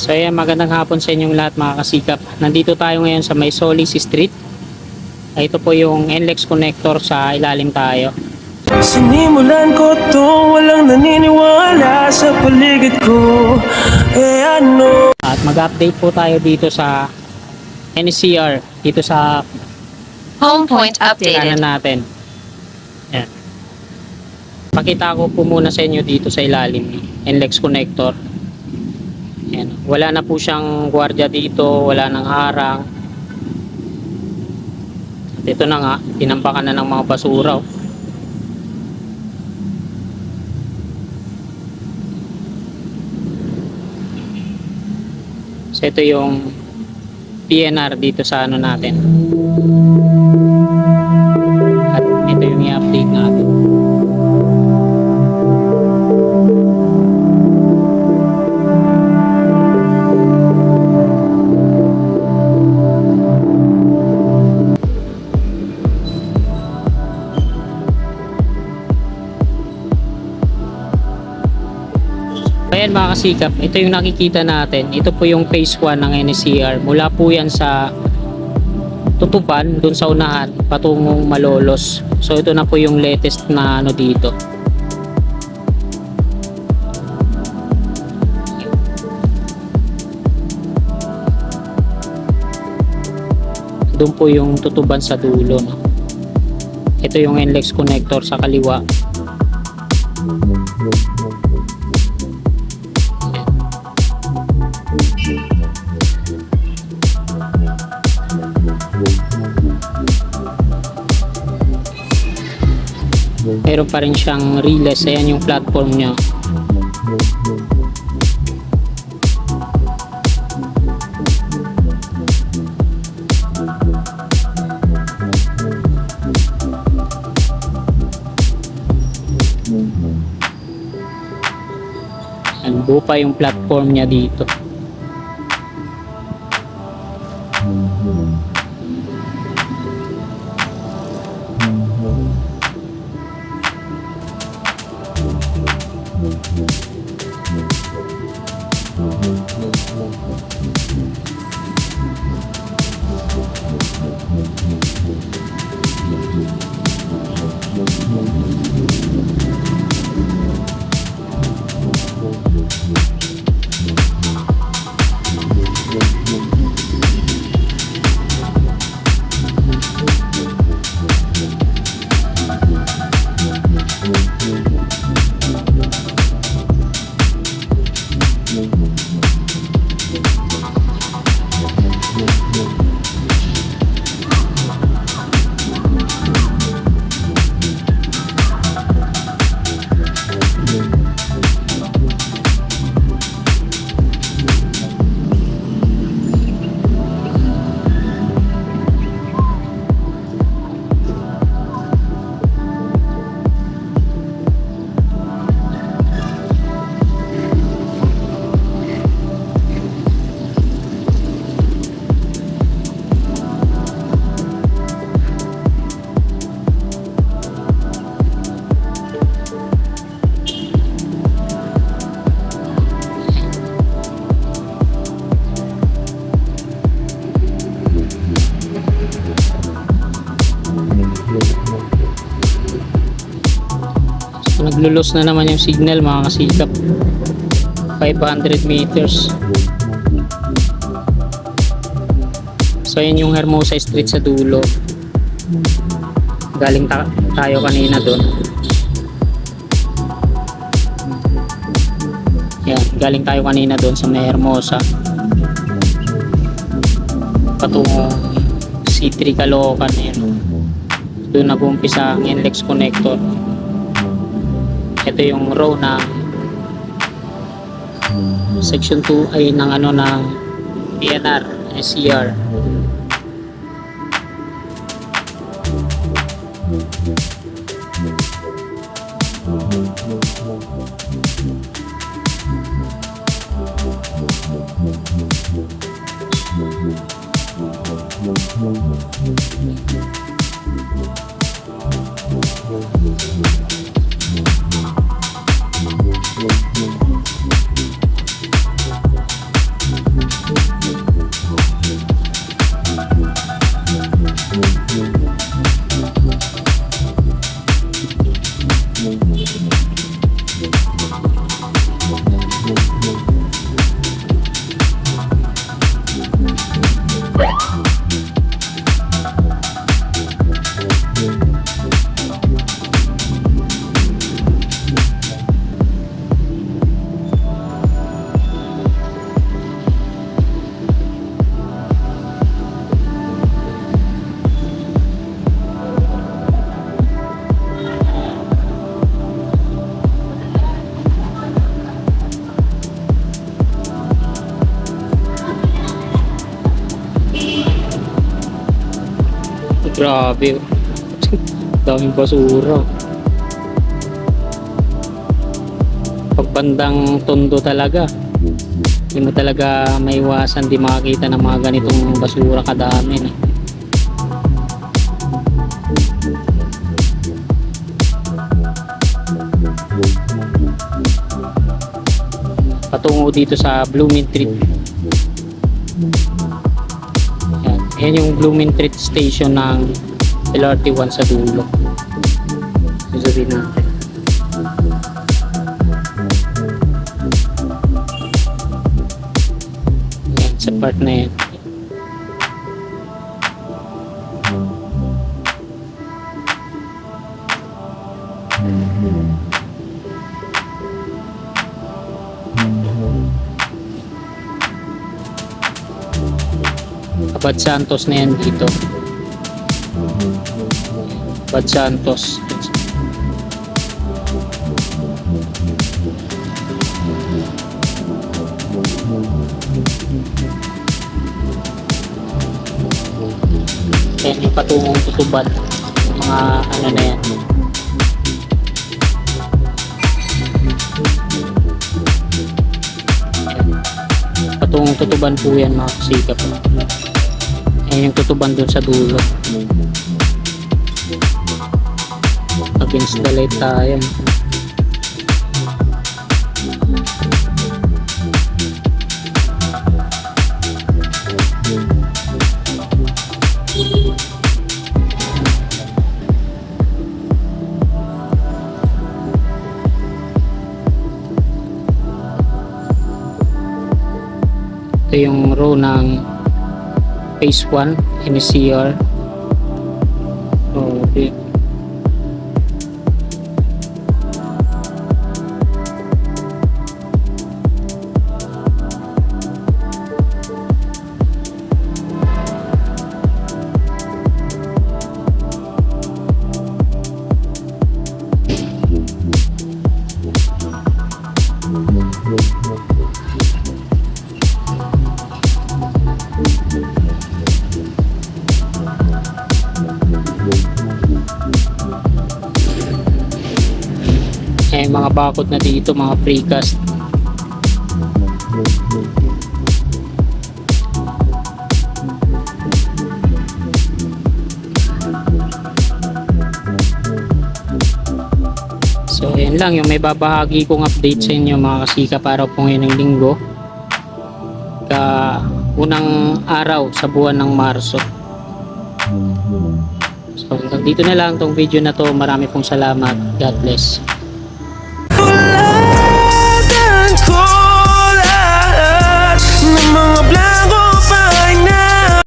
So ayan, magandang hapon sa inyong lahat mga kasikap. Nandito tayo ngayon sa may Solis Street. Ito po yung NLEX connector, sa ilalim tayo. Sinimulan ko to, walang naniniwala sa paligid ko. Ano? At mag-update po tayo dito sa NCR, dito sa Home point kanan updated. natin. Ayan. Pakita ko po muna sa inyo dito sa ilalim NLEX connector. Ayan. Wala na po siyang gwardiya dito, wala nang harang. At ito na nga, tinampakan na ng mga basura. So ito yung PNR dito sa ano natin. At ito yung i-update natin. Ayan mga kasikap, ito yung nakikita natin. Ito po yung phase 1 ng NCR. Mula po yan sa Tutuban, dun sa unahan, patungong Malolos. So ito na po yung latest na ano dito. Doon po yung Tutuban sa dulo. No? Ito yung NLEX connector sa kaliwa. Meron pa rin siyang relays. Ayan yung platform niya. Ayan, buo pa yung platform niya dito. Naglulos na naman yung signal mga kasikap. 500 meters. So yun yung Hermosa Street sa dulo. Galing tayo kanina doon. Yan, galing tayo kanina doon sa may Hermosa. Patungong C3 Caloocan. Yan. Doon nag-umpisa ang NLEX connector. Ito yung row na section 2 ay ng ano ng PNR, SCR. Grabe. Daming basura. Pagbandang tondo talaga. Hindi mo talaga maiwasan di makakita ng mga ganitong basura kadami na. Patungo dito sa Blooming Treat. Yan yung Blooming Treat station ng LRT1 sa dulo. Sasabihin natin. Yan, sa part na yan. Abad Santos na yan dito. Abad Santos. Yan yung patungong Tutuban. Mga ano na yan. Patungong Tutuban po yan mga kasikap. Yan yung Tutuban dun sa dulo. Against the light tayo. Ito yung row ng Phase 1 NCR. Okay. Mga bakod na dito, mga precast. So yan lang yung may babahagi kong update sa inyo mga kasika para po ngayon ng linggo, unang araw sa buwan ng Marso. So hanggang dito na lang tong video na to. Marami pong salamat. God bless.